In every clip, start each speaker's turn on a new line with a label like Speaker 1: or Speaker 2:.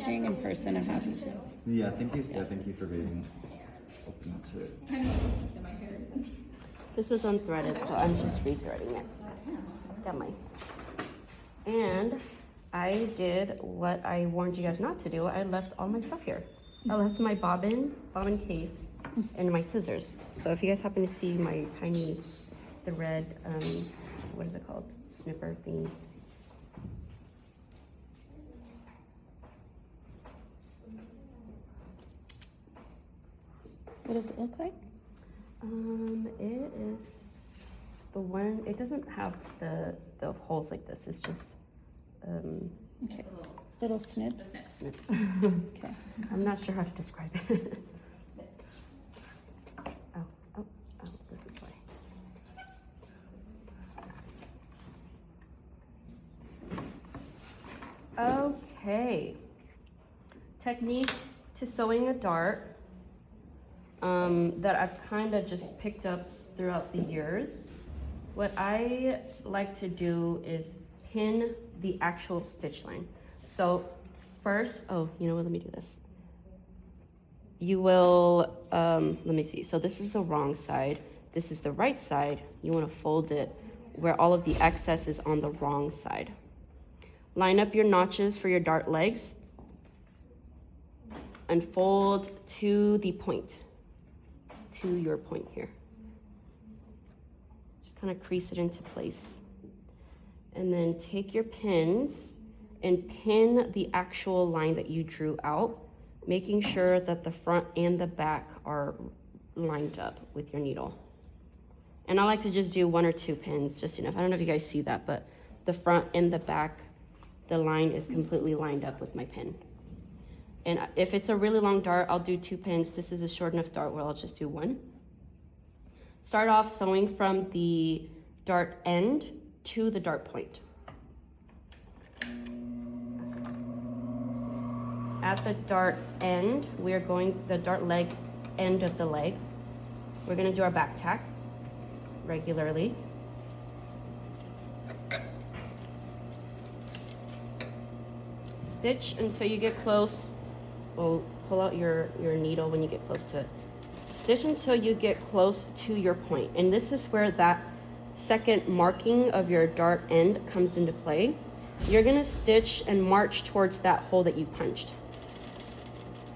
Speaker 1: anything in person, I'm happy to.
Speaker 2: Yeah, thank you. Yeah, thank you for being open to it.
Speaker 3: This was unthreaded, so I'm just rethreading it. Got mine. And I did what I warned you guys not to do. I left all my stuff here. I left my bobbin case, and my scissors. So if you guys happen to see my tiny thread, what is it called? Snipper thingy.
Speaker 1: What does it look like?
Speaker 3: It is the one, it doesn't have the holes like this. It's just,
Speaker 1: Okay. Little snips.
Speaker 3: snip.
Speaker 1: Okay.
Speaker 3: I'm not sure how to describe it. Oh, this is why. Okay. Techniques to sewing a dart that I've kind of just picked up throughout the years. What I like to do is pin the actual stitch line. So first, oh, you know what, let me do this. You will, let me see. So this is the wrong side. This is the right side. You want to fold it where all of the excess is on the wrong side. Line up your notches for your dart legs and fold to the point, to your point here. Just kind of crease it into place. And then take your pins and pin the actual line that you drew out, making sure that the front and the back are lined up with your needle. And I like to just do 1 or 2 pins, just enough. I don't know if you guys see that, but the front and the back, the line is completely lined up with my pin. And if it's a really long dart, I'll do 2 pins. This is a short enough dart where I'll just do 1. Start off sewing from the dart end to the dart point. At the dart end, we are going, the dart leg, end of the leg, we're gonna do our back tack regularly. Stitch until you get close. Well, pull out your needle when you get close to it. Stitch until you get close to your point. And this is where that second marking of your dart end comes into play. You're gonna stitch and march towards that hole that you punched.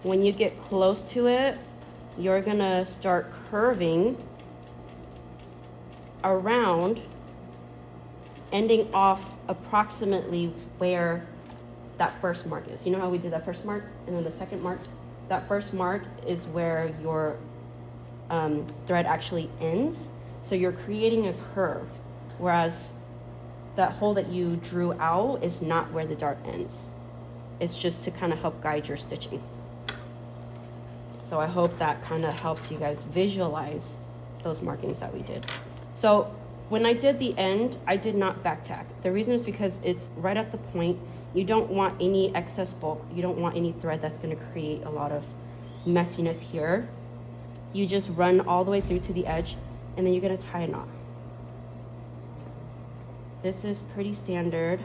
Speaker 3: When you get close to it, you're gonna start curving around, ending off approximately where that first mark is. You know how we did that first mark and then the second mark? That first mark is where your thread actually ends. So you're creating a curve, whereas that hole that you drew out is not where the dart ends. It's just to kind of help guide your stitching. So I hope that kind of helps you guys visualize those markings that we did. So when I did the end, I did not back tack. The reason is because it's right at the point. You don't want any excess bulk. You don't want any thread that's gonna create a lot of messiness here. You just run all the way through to the edge and then you're gonna tie a knot. This is pretty standard.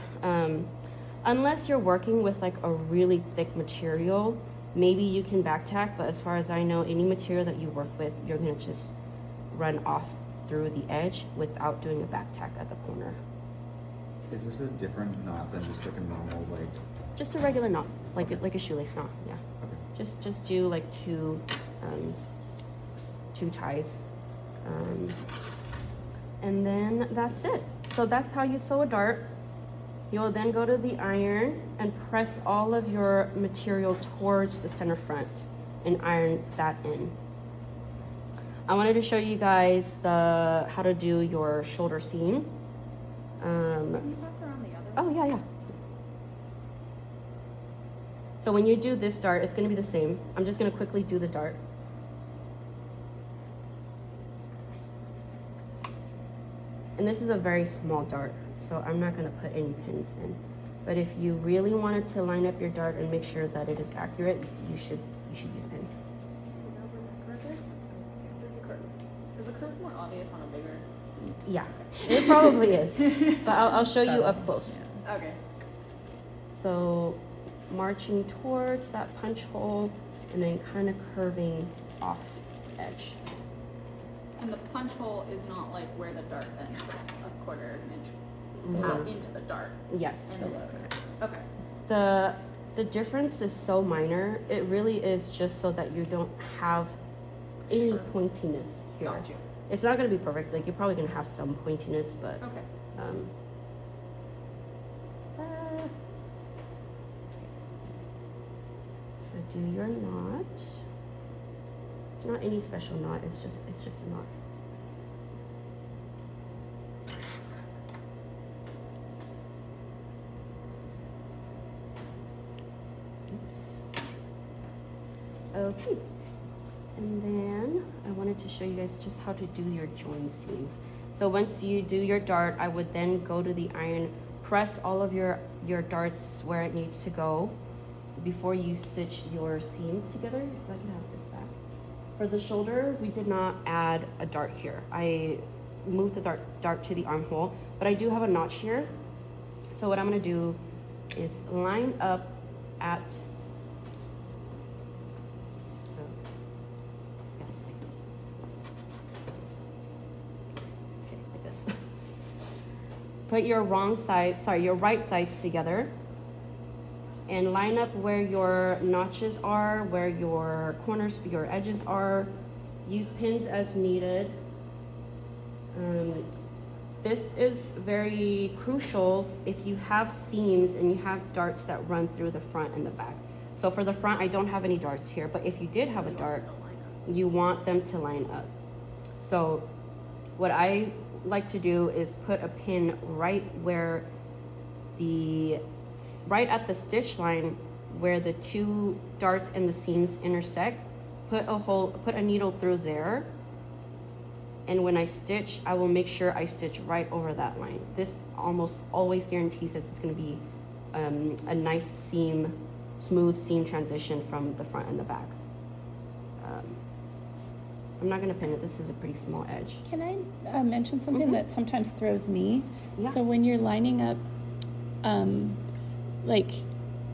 Speaker 3: Unless you're working with like a really thick material, maybe you can back tack, but as far as I know, any material that you work with, you're gonna just run off through the edge without doing a back tack at the corner.
Speaker 2: Is this a different knot than just like a normal, like?
Speaker 3: Just a regular knot, like a shoelace knot, yeah.
Speaker 2: Okay.
Speaker 3: Just do like two ties. And then that's it. So that's how you sew a dart. You'll then go to the iron and press all of your material towards the center front and iron that in. I wanted to show you guys how to do your shoulder seam. Oh yeah. So when you do this dart, it's gonna be the same. I'm just gonna quickly do the dart. And this is a very small dart, so I'm not gonna put any pins in. But if you really wanted to line up your dart and make sure that it is accurate, you should use pins.
Speaker 4: Is the curve more obvious on a bigger?
Speaker 3: Yeah, it probably is. But I'll show you up close.
Speaker 4: Okay.
Speaker 3: So marching towards that punch hole and then kind of curving off edge.
Speaker 4: And the punch hole is not like where the dart ends, it's a quarter of an inch out into the dart.
Speaker 3: Yes.
Speaker 4: And then okay.
Speaker 3: The difference is so minor. It really is just so that you don't have any pointiness here.
Speaker 4: Got you.
Speaker 3: It's not going to be perfect. Like, you're probably going to have some pointiness, but
Speaker 4: Okay.
Speaker 3: So do your knot. It's not any special knot. It's just a knot. Oops. Okay. And then I wanted to show you guys just how to do your join seams. So once you do your dart, I would then go to the iron, press all of your darts where it needs to go before you stitch your seams together. If I can have this back. For the shoulder, we did not add a dart here. I moved the dart to the armhole, but I do have a notch here. So what I'm gonna do is line up at put your your right sides together and line up where your notches are, where your corners, your edges are. Use pins as needed. This is very crucial if you have seams and you have darts that run through the front and the back. So for the front, I don't have any darts here, but if you did have a dart, you want them to line up. So what I like to do is put a pin right at the stitch line where the two darts and the seams intersect. Put a needle through there, and when I stitch, I will make sure I stitch right over that line. This almost always guarantees that it's going to be a nice smooth seam transition from the front and the back. I'm not going to pin it. This is a pretty small edge.
Speaker 1: Can I mention something that sometimes throws me?
Speaker 3: Yeah.
Speaker 1: So when you're lining up, like,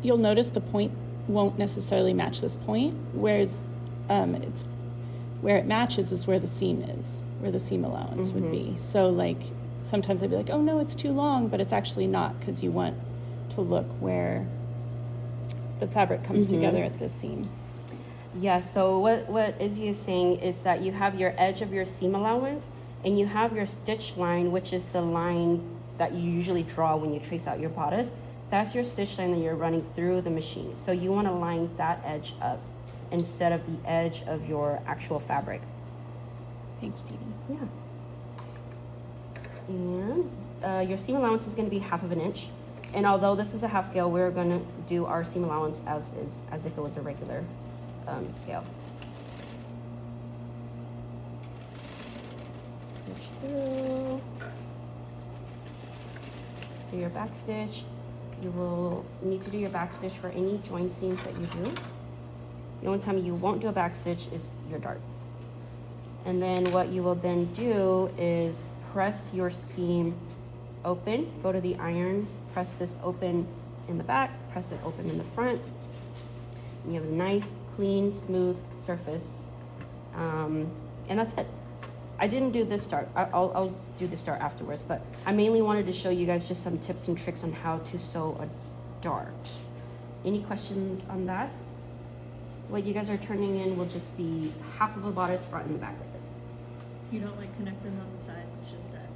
Speaker 1: you'll notice the point won't necessarily match this point, whereas it's where it matches is where the seam is, where the seam allowance would be. So like sometimes I'd be like, oh no, it's too long, but it's actually not, because you want to look where the fabric comes together at the seam.
Speaker 3: Yeah, so what Izzy is saying is that you have your edge of your seam allowance and you have your stitch line, which is the line that you usually draw when you trace out your bodice. That's your stitch line that you're running through the machine. So you want to line that edge up instead of the edge of your actual fabric.
Speaker 1: Thanks, Dee Dee.
Speaker 3: Yeah. And your seam allowance is going to be 1/2 inch. And although this is a half scale, we're going to do our seam allowance as if it was a regular scale. Stitch through. Do your back stitch. You will need to do your back stitch for any join seams that you do. The only time you won't do a back stitch is your dart. And then what you will then do is press your seam open. Go to the iron, press this open in the back, press it open in the front. And you have a nice, clean, smooth surface. And that's it. I didn't do this dart. I'll do this dart afterwards, but I mainly wanted to show you guys just some tips and tricks on how to sew a dart. Any questions on that? What you guys are turning in will just be 1/2 of a bodice, front and the back like this.
Speaker 5: You don't like connect them on the sides, it's just that.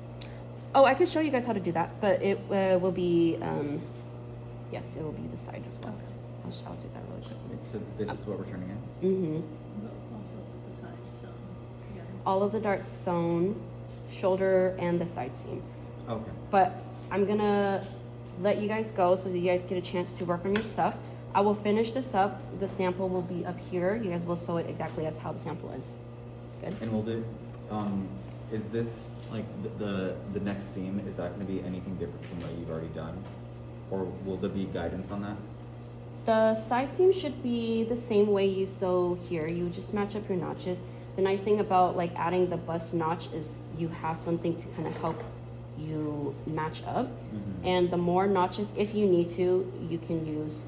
Speaker 3: Oh, I could show you guys how to do that, but it will be, yes, it will be the side as well. I'll do that really quick.
Speaker 2: Wait, so this is what we're turning in?
Speaker 3: Mm-hmm.
Speaker 5: But also the sides sewn together.
Speaker 3: All of the darts sewn, shoulder and the side seam.
Speaker 2: Okay.
Speaker 3: But I'm gonna let you guys go so that you guys get a chance to work on your stuff. I will finish this up. The sample will be up here. You guys will sew it exactly as how the sample is. Good?
Speaker 2: And will do, is this, like, the next seam, is that gonna be anything different from what you've already done? Or will there be guidance on that?
Speaker 3: The side seam should be the same way you sew here. You just match up your notches. The nice thing about like adding the bust notch is you have something to kind of help you match up. And the more notches, if you need to, you can use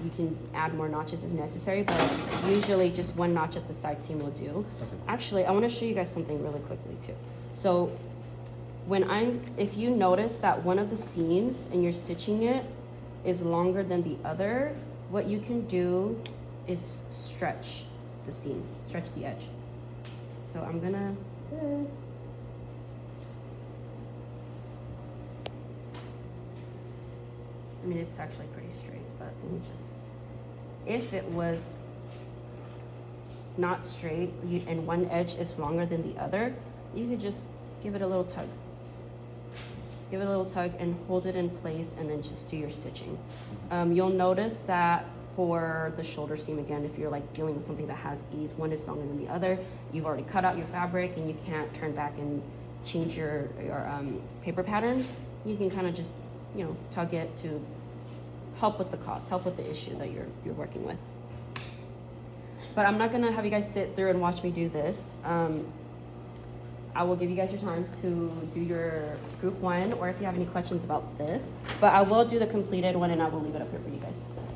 Speaker 3: you can add more notches as necessary, but usually just one notch at the side seam will do. Actually, I want to show you guys something really quickly too. So if you notice that one of the seams and you're stitching it is longer than the other, what you can do is stretch the seam, stretch the edge. So I'm gonna, I mean, it's actually pretty straight, but let me just, if it was not straight and one edge is longer than the other, you could just give it a little tug. Give it a little tug and hold it in place and then just do your stitching. You'll notice that for the shoulder seam, again, if you're like dealing with something that has ease, one is longer than the other, you've already cut out your fabric and you can't turn back and change your paper pattern, you can kind of just, you know, tug it to help with the cost, help with the issue that you're working with. But I'm not gonna have you guys sit through and watch me do this. I will give you guys your time to do your group one, or if you have any questions about this, but I will do the completed one and I will leave it up here for you guys.